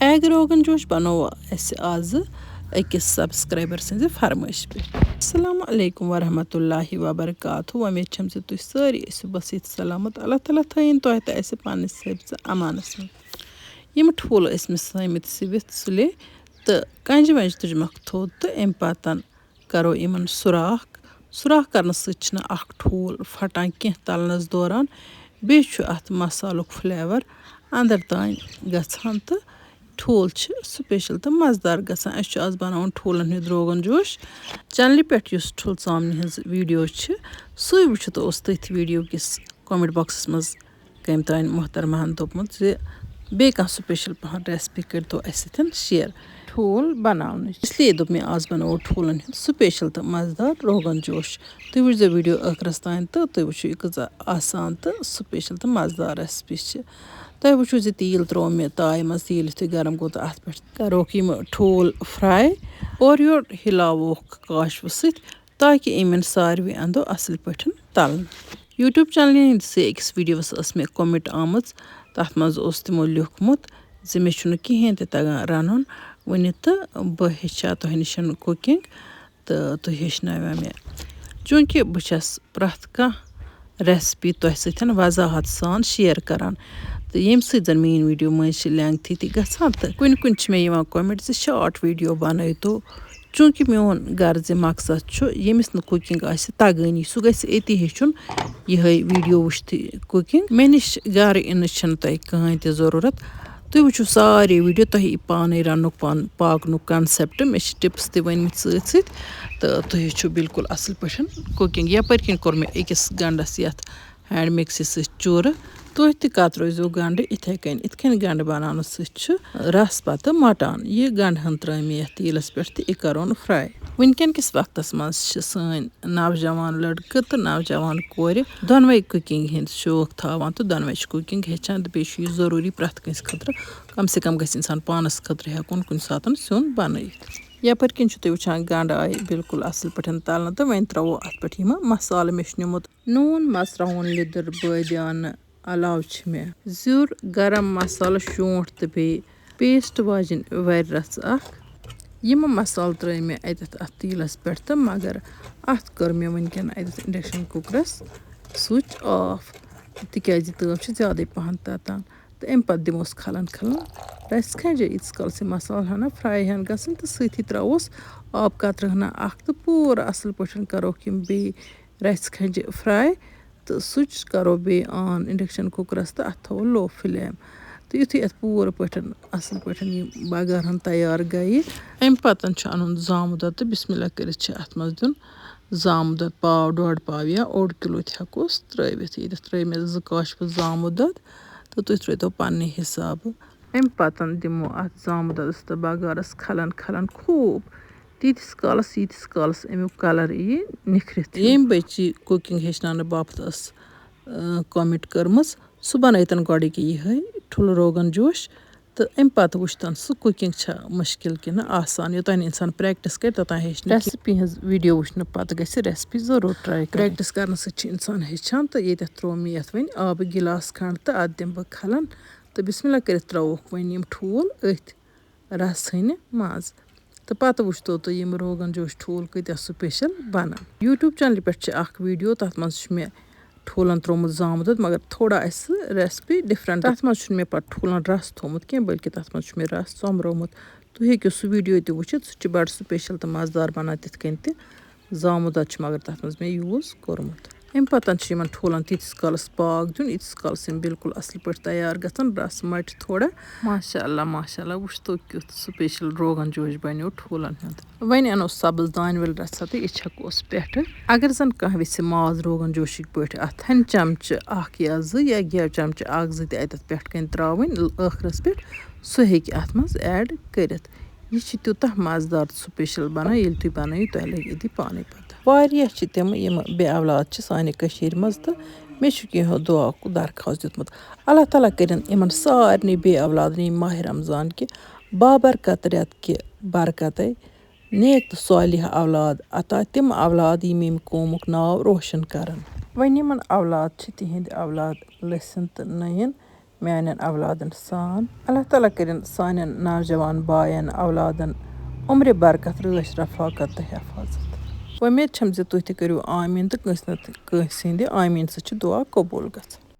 Egg rogan josh بنوو اَسہِ آز أکِس سبسکرایبر سٕنٛزِ فرمٲیش پٮ۪ٹھ. السلام علیکم ورحمتہ اللہ وبرکاتہ. وۄمید چھَم زِ تُہۍ سٲری ٲسِو بصیٖت سلامت. اللہ تعالیٰ تھٲیِن تۄہہِ تہٕ اَسہِ پنٛنِس حِفظِ امانس منٛز. یِم ٹھوٗل ٲسۍ مےٚ سٲمٕتۍ سِوِتھ سُلے تہٕ کنٛجہِ وَنٛجہِ تُجمَکھ تھوٚد تہٕ اَمہِ پَتہٕ کَرو یِمن سُراخ کرنہٕ سۭتۍ چھِنہٕ اکھ ٹھوٗل پھٹان کینٛہہ تَلنَس دوران. بیٚیہِ چھُ اَتھ مصالُک فلیور أنٛدر تانۍ گژھان تہٕ ٹھوٗل چھِ سُپیشل تہٕ مزٕدار گژھان. اَسہِ چھُ آز بناوُن ٹھوٗلن ہُنٛد روغن جوش. چنلہِ پٮ۪ٹھ یُس ٹھوٗل ژامنہِ ہٕنٛز ویٖڈیو چھِ سُے وٕچھِتھ اوس تٔتھۍ ویٖڈیو کِس کومنٹ بۄکسس منٛز کٔمۍ تانۍ محترماہن دوٚپمُت زِ بیٚیہِ کانٛہہ سُپیشل پہن ریسپی کٔرۍتو اَسہِ سۭتۍ شیر ٹھوٗل بناونٕچ. اسلیے دوٚپ مےٚ آز بناوو ٹھوٗلن ہُنٛد سُپیشل تہٕ مزٕدار روغن جوش. تُہۍ وٕچھزیو ویٖڈیو ٲخرس تانۍ تہٕ تُہۍ وٕچھِو یہِ کۭژاہ آسان تہٕ سُپیشل تہٕ مزٕدار ریسپی چھِ. تۄہہِ وٕچھِو زِ تیٖل تروو مےٚ تایہِ منٛز. تیٖل یُتھُے گرم گوٚو تہٕ اَتھ پٮ۪ٹھ کَروکھ یِم ٹھوٗل فرٛاے. اورٕ یورٕ ہِلاووکھ کاشوٕ سۭتۍ تاکہِ یِم یِن ساروی اَندو اَصٕل پٲٹھۍ تَلنہٕ. یوٗٹیوٗب چنلہِ ہِنٛدسٕے أکِس ویٖڈیوَس ٲس مےٚ کومنٹ آمٕژ. تَتھ منٛز اوس تِمو لیوٗکھمُت زِ مےٚ چھُنہٕ کِہیٖنۍ تہِ تَگان رَنُن وٕنہِ تہٕ بہٕ ہیٚچھا تۄہہِ نِش کُکِنٛگ تہٕ تُہۍ ہیٚچھنٲیوا مےٚ. چوٗنٛکہِ بہٕ چھَس پرٛٮ۪تھ کانٛہہ ریسپی تۄہہِ سۭتۍ وضاحت سان شِیر کَران تہٕ ییٚمہِ سۭتۍ زَن میٛٲنۍ ویٖڈیو مٔنٛزۍ چھِ لٮ۪نٛگتھی تہِ گژھان تہٕ کُنہِ چھِ مےٚ یِوان کومٮ۪نٛٹ زِ شاٹ ویٖڈیو بنٲیتو. چوٗنٛکہِ میون غرضِ مقصد چھُ ییٚمِس نہٕ کُکِنٛگ آسہِ تَگٲنی سُہ گژھِ أتی ہیٚچھُن یِہوٚے ویٖڈیو وٕچھتھٕے کُکِنٛگ. مےٚ نِش گرٕ یِنٕچ چھَنہٕ تۄہہِ کٕہۭنۍ تہِ ضروٗرت. تُہۍ وٕچھِو سارے ویٖڈیو تۄہہِ یی پانَے رَننُک پاکنُک کَنسٮ۪پٹ. مےٚ چھِ ٹِپٕس تہِ ؤنۍمٕتۍ سۭتۍ سۭتۍ تہٕ تُہۍ ہیٚچھِو بِلکُل اَصٕل پٲٹھۍ کُکِنٛگ. یَپٲرۍ کِنۍ کوٚر مےٚ أکِس گنٛڈَس یَتھ ہینٛڈ مِکسہِ سۭتۍ چوٗرٕ. تُہۍ تہِ کَترٲیزیو گنٛڈٕ یِتھَے کٔنۍ. یِتھ کٔنۍ گنٛڈٕ بناونہٕ سۭتۍ چھُ رَس پَتہٕ مۄٹان. یہِ گنٛڈٕ ہن ترٛٲے مےٚ یَتھ تیٖلَس پٮ۪ٹھ تہٕ یہِ کَرون فرٛاے. وٕنۍکٮ۪ن کِس وقتَس منٛز چھِ سٲنۍ نوجوان لٔڑکہٕ تہٕ نوجوان کورِ دۄنوَے کُکِنٛگ ہِنٛدۍ شوق تھاوان تہٕ دۄنوَے چھِ کُکِنٛگ ہیٚچھان تہٕ بیٚیہِ چھُ یہِ ضٔروٗری پرٛٮ۪تھ کٲنٛسہِ خٲطرٕ کم سے کم گژھِ اِنسان پانَس خٲطرٕ ہٮ۪کُن کُنہِ ساتہٕ سیُن بنٲیِتھ. یَپٲرۍ کِنۍ چھُ تُہۍ وٕچھان گنٛڈٕ آیہِ بِلکُل اَصٕل پٲٹھۍ تَلنہٕ تہٕ وۄنۍ ترٛاوو اَتھ پٮ۪ٹھ یِمہٕ مصالہٕ. مےٚ چھُ نیُمُت نوٗن مرژٕوانٛگُن لیٚدٕر بٲدیانہٕ علاوٕ چھِ مےٚ زیُر گرم مصالہٕ شونٛٹھ تہٕ بیٚیہِ پیسٹ واجٮ۪نۍ وَرِ رَژھ اکھ. یِمہٕ مصالہٕ ترٛٲے مےٚ اَتٮ۪تھ اَتھ تیٖلَس پٮ۪ٹھ تہٕ مگر اَتھ کٔر مےٚ وٕنۍکٮ۪ن اَتٮ۪تھ اِنڈَکشَن کُکرَس سُچ آف تِکیٛازِ تٲو چھِ زیادَے پَہَن تَتان تہٕ اَمہِ پَتہٕ دِموس کھَلَن رَژھِ کھَنٛجہِ ییٖتِس کالَس یہِ مصالہٕ ہنا فرٛاے ہَن گژھٕنۍ تہٕ سۭتی ترٛاووس آبہٕ قطرٕ ہنا اَکھ تہٕ پوٗرٕ اَصٕل پٲٹھۍ کَروکھ یِم بیٚیہِ رَژھِ کھَنٛجہِ فرٛاے تہٕ سُچ کَرو بیٚیہِ آن اِنڈَکشَن کُکرَس تہٕ اَتھ تھاوو لو فٕلیم. تہٕ یُتھُے اَتھ پوٗرٕ پٲٹھۍ اَصٕل پٲٹھۍ یہِ بَغار ہن تیار گٔیہِ اَمہِ پَتہٕ چھُ اَنُن زامہٕ دۄد تہٕ بِسمہِ اللہ کٔرِتھ چھِ اَتھ منٛز دیُن زامہٕ دۄد پاو ڈۄڈ پاو یا اوٚڑ کِلوٗ تہِ ہٮ۪کوس ترٛٲوِتھ. ییٚتٮ۪تھ ترٛٲے مےٚ 2 کاشوٕ زامہٕ دۄد تہٕ تُہۍ ترٛٲیتو پنٛنہِ حِسابہٕ. اَمہِ پَتہٕ دِمو اَتھ زامہٕ دۄدَس تہٕ بَغارَس کھَلَن خوٗب تیٖتِس کالَس ییٖتِس کالَس اَمیُک کَلَر یی نِکھرِتھ. ییٚمۍ بٔچی کُکِنٛگ ہیٚچھناونہٕ باپتھ ٲس کومٮ۪نٛٹ کٔرمٕژ سُہ بنٲیتَن گۄڈٕکہِ یِہوٚے ٹھوٗلہٕ روغن جوش تہٕ اَمہِ پَتہٕ وٕچھتَن سُہ کُکِنٛگ چھےٚ مُشکِل کِنہٕ آسان. یوٚتانۍ نہٕ اِنسان پرٛٮ۪کٹِس کَرِ توٚتانۍ ہیٚچھِ نہٕ. ریسپی ہٕنٛز ویٖڈیو وٕچھنہٕ پَتہٕ گژھِ ریسپی ضروٗر ٹرٛاے. پرٛٮ۪کٹِس کَرنہٕ سۭتۍ چھِ اِنسان ہیٚچھان تہٕ ییٚتٮ۪تھ ترٛوو مےٚ یَتھ وۄنۍ آبہٕ گِلاس کھنٛڈ تہٕ اَتھ دِمہٕ بہٕ کھَلَن تہٕ بِسمہِ اللہ کٔرِتھ ترٛاووکھ وۄنۍ یِم ٹھوٗل أتھۍ رَس ہٕنہِ منٛز تہٕ پَتہٕ وٕچھتو تُہۍ یِم روغن جوش ٹھوٗل کۭتیٛاہ سُپیشَل بَنان. یوٗٹیوٗب چَنلہِ پٮ۪ٹھ چھِ اَکھ ویٖڈیو تَتھ منٛز چھُ مےٚ ٹھوٗلَن ترٛوومُت زامہٕ دۄد مگر تھوڑا آسہِ سُہ ریسپی ڈِفرَنٛٹ. تَتھ منٛز چھُنہٕ مےٚ پَتہٕ ٹھوٗلَن رَس تھوٚمُت کینٛہہ بٔلکہِ تَتھ منٛز چھُ مےٚ رَس ژوٚمبرومُت. تُہۍ ہیٚکِو سُہ ویٖڈیو تہِ وٕچھِتھ سُہ چھُ بَڑٕ سُپیشَل تہٕ مَزٕدار بَنان تِتھ کٔنۍ تہِ. زامہٕ دۄد چھُ مگر تَتھ منٛز مےٚ یوٗز کوٚرمُت. اَمہِ پَتہٕ چھِ یِمَن ٹھوٗلَن تیٖتِس کالَس پاکھ دیُن ییٖتِس کالَس یِم بِلکُل اَصٕل پٲٹھۍ تیار گژھن رَس مَٹہِ تھوڑا. ماشاء اللہ وٕچھتو کیُتھ سُپیشَل روغن جوش بنیو ٹھوٗلَن ہُنٛد. وۄنۍ اَنو سَبٕز دانہِ ول رَژھا تہٕ یہِ چھَکوس پٮ۪ٹھٕ. اگر زَن کانٛہہ ویٚژھِ ماز روغن جوشِکۍ پٲٹھۍ اَتھ ہَنہِ چَمچہٕ 1 یا 2 یا گٮ۪و چَمچہٕ 1-2 تہِ اَتٮ۪تھ پٮ۪ٹھٕ کَنۍ ترٛاوٕنۍ ٲخرَس پٮ۪ٹھ سُہ ہیٚکہِ اَتھ منٛز ایڈ کٔرِتھ. یہِ چھِ تیوٗتاہ مَزٕدار تہٕ سُپیشَل بَنان ییٚلہِ تُہۍ بَنٲیِو تۄہہِ لَگہِ أتی پانَے پَتہ. واریاہ چھِ تِم یِمہٕ بے اولاد چھِ سانہِ کٔشیٖرِ منٛز تہٕ مےٚ چھُ کینٛہہ دُعا درخواست دیُتمُت اللہ تعالیٰ کٔرِنۍ یِمَن سارنٕے بے اولادَن ییٚمہِ ماہِ رمضان کہِ بابرکت رٮ۪تہٕ کہِ برکَتے نیک تہٕ صالح اولاد عطا. تِم اولاد یِم ییٚمہِ قومُک ناو روشَن کَرَن. وۄنۍ یِمَن اولاد چھِ تِہِنٛدۍ اولاد لٔسِنۍ تہٕ نٔیِن میانٮ۪ن اولادن سان. اللہ تعالیٰ کٔرِنۍ سانٮ۪ن نوجوان بایَن اولادن عمرِ برکت رٲچھ رفاقت تہٕ حفاظت. وۄمید چھَم زِ تُہۍ تہِ کٔرِو آمیٖن تہٕ کٲنٛسہِ نَتہٕ کٲنٛسہِ ہِنٛدِ آمیٖن سۭتۍ چھِ دعا قبوٗل گژھان.